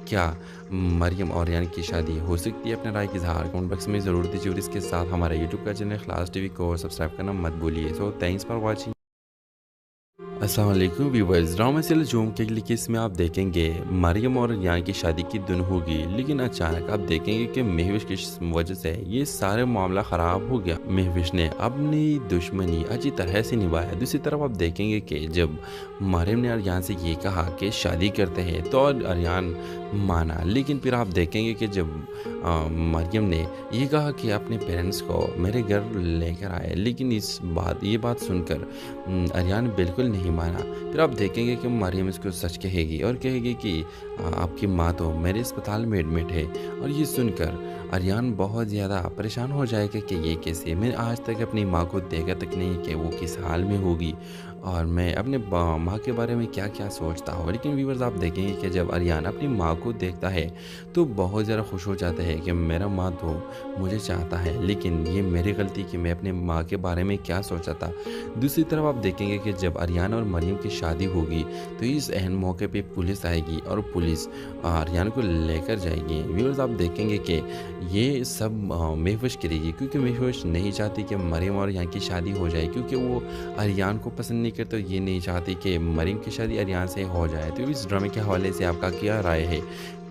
क्या मरियम और अरियान की शादी हो सकती है? अपने राय की इज़हार कमेंट बॉक्स में ज़रूर दीजिए और इसके साथ हमारे यूट्यूब का चैनल इखलास टीवी को सब्सक्राइब करना मत भूलिए। So thanks for watching. अस्सलाम वालेकुम व्यूअर्स, ड्रामा सीरियल झूम के लिए इसमें आप देखेंगे मरियम और यहाँ की शादी की धुन होगी, लेकिन अचानक आप देखेंगे कि महविश की वजह से ये सारे मामला ख़राब हो गया। महविश ने अपनी दुश्मनी अच्छी तरह से निभाया। दूसरी तरफ आप देखेंगे कि जब मरियम ने अरियान से ये कहा कि शादी करते हैं तो अरियान माना, लेकिन फिर आप देखेंगे कि जब मरियम ने ये कहा कि अपने पेरेंट्स को मेरे घर लेकर आए, लेकिन ये बात सुनकर अरियान बिल्कुल नहीं माना। फिर आप देखेंगे कि मरियम इसको सच कहेगी और कहेगी कि आपकी माँ तो मेरे अस्पताल में एडमिट है, और ये सुनकर अरियान बहुत ज़्यादा परेशान हो जाएगा कि ये कैसे, मैंने आज तक अपनी माँ को देखा तक नहीं कि वो किस हाल में होगी और मैं अपने माँ के बारे में क्या क्या सोचता हूँ। लेकिन व्यूअर्स आप देखेंगे कि जब अरियान अपनी माँ को देखता है तो बहुत ज़्यादा खुश हो जाता है कि मेरा माँ तो मुझे चाहता है, लेकिन ये मेरी गलती कि मैं अपने माँ के बारे में क्या सोचा था। दूसरी तरफ आप देखेंगे कि जब अरियान और मरियम की शादी होगी तो इस अहम मौके पे पुलिस आएगी और पुलिस अरियान को लेकर जाएगी। व्यूअर्स आप देखेंगे कि ये सब महफूज करेगी क्योंकि महफूज नहीं चाहती कि मरियम और यहाँ की शादी हो जाए, क्योंकि वो अरियान को पसंद नहीं करते, ये नहीं चाहती कि मरियम की शादी अरियान से हो जाए। तो इस ड्रामे के हवाले से आपका क्या राय है?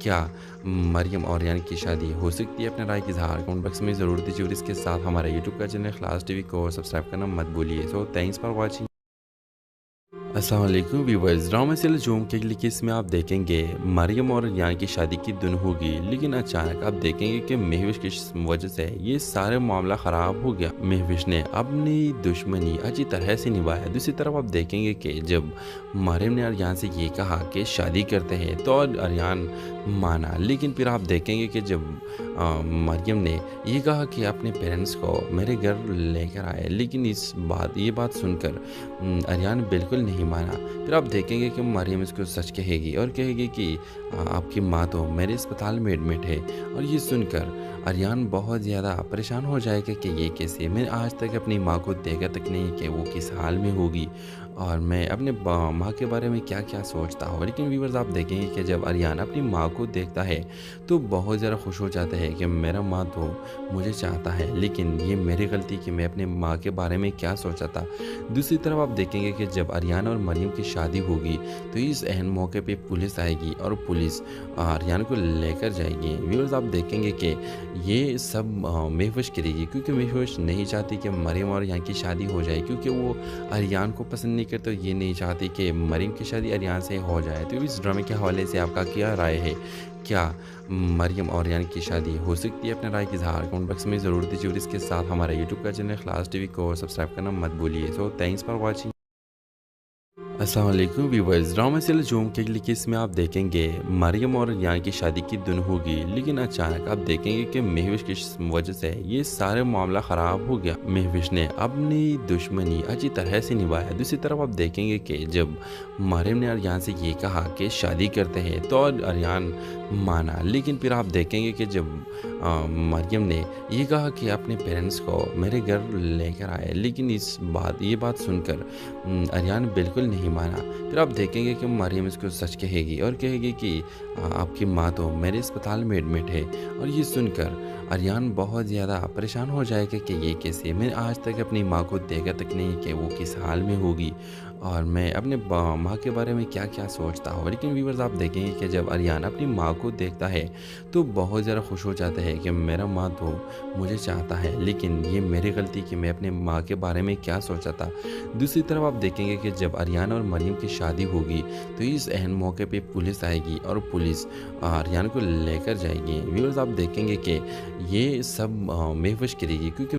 क्या मरियम और अरियान की शादी हो सकती है? अपने राय की इज़हार कमेंट बॉक्स में ज़रूर दीजिए और इसके साथ हमारे यूट्यूब का चैनल इखलास टीवी को सब्सक्राइब करना मत भूलिए। So thanks for watching. अस्सलाम वालेकुम व्यूअर्स, ड्रामा सीरियल झूम के लिए इसमें आप देखेंगे मरियम और यहाँ की शादी की धुन होगी, लेकिन अचानक आप देखेंगे कि महविश की वजह से ये सारे मामला ख़राब हो गया। महविश ने अपनी दुश्मनी अच्छी तरह से निभाया। दूसरी तरफ आप देखेंगे कि जब मरियम ने अरियान से ये कहा कि शादी करते हैं तो अरियान माना, लेकिन फिर आप देखेंगे कि जब मरियम ने ये कहा कि अपने पेरेंट्स को मेरे घर लेकर आए, लेकिन ये बात सुनकर अरियान बिल्कुल नहीं माना। फिर आप देखेंगे कि मरियम इसको सच कहेगी और कहेगी कि आपकी माँ तो मेरे अस्पताल में एडमिट है, और ये सुनकर अरियान बहुत ज़्यादा परेशान हो जाएगा कि ये कैसे, मैंने आज तक अपनी माँ को देखा तक नहीं कि वो किस हाल में होगी और मैं अपने माँ के बारे में क्या क्या सोचता हूँ। लेकिन व्यूअर्स आप देखेंगे कि जब अरियान अपनी माँ को देखता है तो बहुत ज़्यादा खुश हो जाता है कि मेरा माँ तो मुझे चाहता है, लेकिन ये मेरी गलती कि मैं अपने माँ के बारे में क्या सोचा था। दूसरी तरफ आप देखेंगे कि जब अरियान और मरियम की शादी होगी तो इस अहम मौके पे पुलिस आएगी और पुलिस अरियान को लेकर जाएगी। व्यूअर्स आप देखेंगे कि ये सब महफूज करेगी क्योंकि महफूज नहीं चाहती कि मरियम और यहाँ की शादी हो जाए, क्योंकि वो अरियान को पसंद नहीं करते, ये नहीं चाहती कि मरियम की शादी अरियान से हो जाए। तो इस ड्रामे के हवाले से आपका क्या राय है? क्या मरियम और अरियान की शादी हो सकती है? अपने राय की इज़हार कमेंट बॉक्स में ज़रूर दीजिए और इसके साथ हमारे यूट्यूब का चैनल इखलास टीवी को सब्सक्राइब करना मत भूलिए। So thanks for watching. अस्सलाम वालेकुम व्यूअर्स, ड्रामा सीरियल झूम के लिए इसमें आप देखेंगे मरियम और यहाँ की शादी की धुन होगी, लेकिन अचानक आप देखेंगे कि महविश की वजह से ये सारे मामला ख़राब हो गया। महविश ने अपनी दुश्मनी अच्छी तरह से निभाया। दूसरी तरफ आप देखेंगे कि जब मरियम ने अरियान से ये कहा कि शादी करते हैं तो अरियान माना, लेकिन फिर आप देखेंगे कि जब मरियम ने ये कहा कि अपने पेरेंट्स को मेरे घर लेकर आए, लेकिन ये बात सुनकर अरियान बिल्कुल नहीं माना। फिर आप देखेंगे कि मरियम इसको सच कहेगी और कहेगी कि आपकी माँ तो मेरे अस्पताल में एडमिट है, और ये सुनकर अरियान बहुत ज़्यादा परेशान हो जाएगा कि ये कैसे, मैंने आज तक अपनी माँ को देखा तक नहीं कि वो किस हाल में होगी और मैं अपने माँ के बारे में क्या क्या सोचता हूँ। लेकिन व्यूअर्स आप देखेंगे कि जब अरियान अपनी माँ को देखता है तो बहुत ज़्यादा खुश हो जाता है कि मेरा माँ तो मुझे चाहता है, लेकिन ये मेरी गलती कि मैं अपने माँ के बारे में क्या सोचा था। दूसरी तरफ आप देखेंगे कि जब अरियान और मरियम की शादी होगी तो इस अहम मौके पे पुलिस आएगी और पुलिस पुलिस रियान को लेकर जाएगी। व्यूअर्स आप देखेंगे कि ये सब महविश करेगी क्योंकि